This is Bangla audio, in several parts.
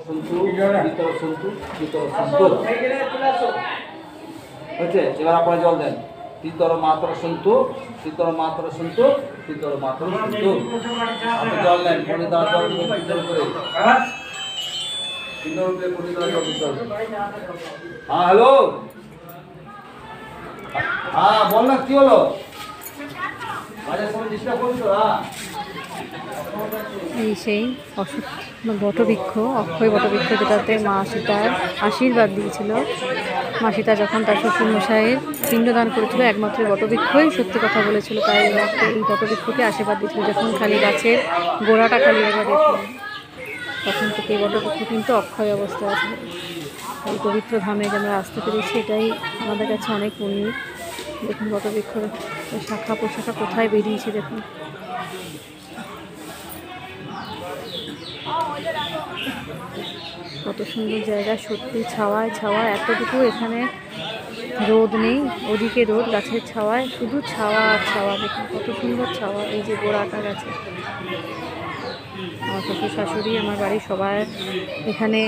সন্তু ভিতর সন্তু ভিতর সন্তু হচ্ছে। এবার আপনারা জল দেন। ভিতর মাত্র সন্তু ভিতর মাত্র সন্তু ভিতর মাত্র সন্তু। আপনি জল নেন, পরে দেওয়া জল দিবেন ভিতর করে ভিতর করে পরে দেওয়া জল দিতে হবে। হ্যাঁ হ্যালো, হ্যাঁ বল না কি হলো? বাজার সময় ডিস্টার্ব করছো? হ্যাঁ এই সেই বটবৃক্ষ, অক্ষয় বটবৃক্ষ, যেটাতে মা সীতার আশীর্বাদ দিয়েছিল। মা সীতা যখন তার শ্বশুরমশাইয়ের পিণ্ডদান করেছিল, একমাত্র বটবৃক্ষই সত্যি কথা বলেছিল, তাই এই বটবৃক্ষকে আশীর্বাদ দিয়েছিল। যখন খালি গাছের গোড়াটা খালি একবার দেখল, তখন থেকে এই বটবৃক্ষ কিন্তু অক্ষয় অবস্থায় আছে। এই পবিত্র ধামে যে আমরা আসতে পেরেছি, এটাই আমাদের কাছে অনেক পুণ্যের। দেখুন বটবৃক্ষের শাখা প্রশাখা কোথায় বেরিয়েছে, দেখুন। কত সুন্দর জায়গা, সত্যি ছাওয়ায় ছাওয়া, এতটুকু এখানে রোদ নেই, ওদিকে রোদ, গাছের ছাওয়ায় শুধু ছাওয়া আর ছাওয়া। দেখুন কত সুন্দর ছাওয়া, এই যে গোড়াটা গাছে। আমার শ্বশুর শাশুড়ি, আমার বাড়ির সবাই এখানে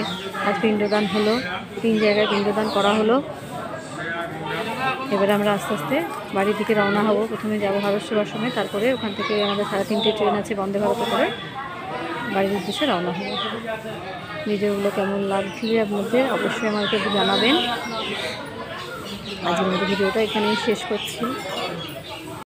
আজ পিণ্ডদান হলো, 3 জায়গায় পিণ্ডদান করা হলো। এবারে আমরা আস্তে আস্তে বাড়ির দিকে রওনা হব। প্রথমে যাবো হারোর সময়, তারপরে ওখান থেকে আমাদের 3:30 ট্রেন আছে বন্দে ভারতে করে, বাড়ির উদ্দেশ্যে রওনা হব। ভিডিওগুলো কেমন লাগছে আপনাদের অবশ্যই আমাকে জানাবেন। আজকের মতো ভিডিওটা এখানেই শেষ করছি।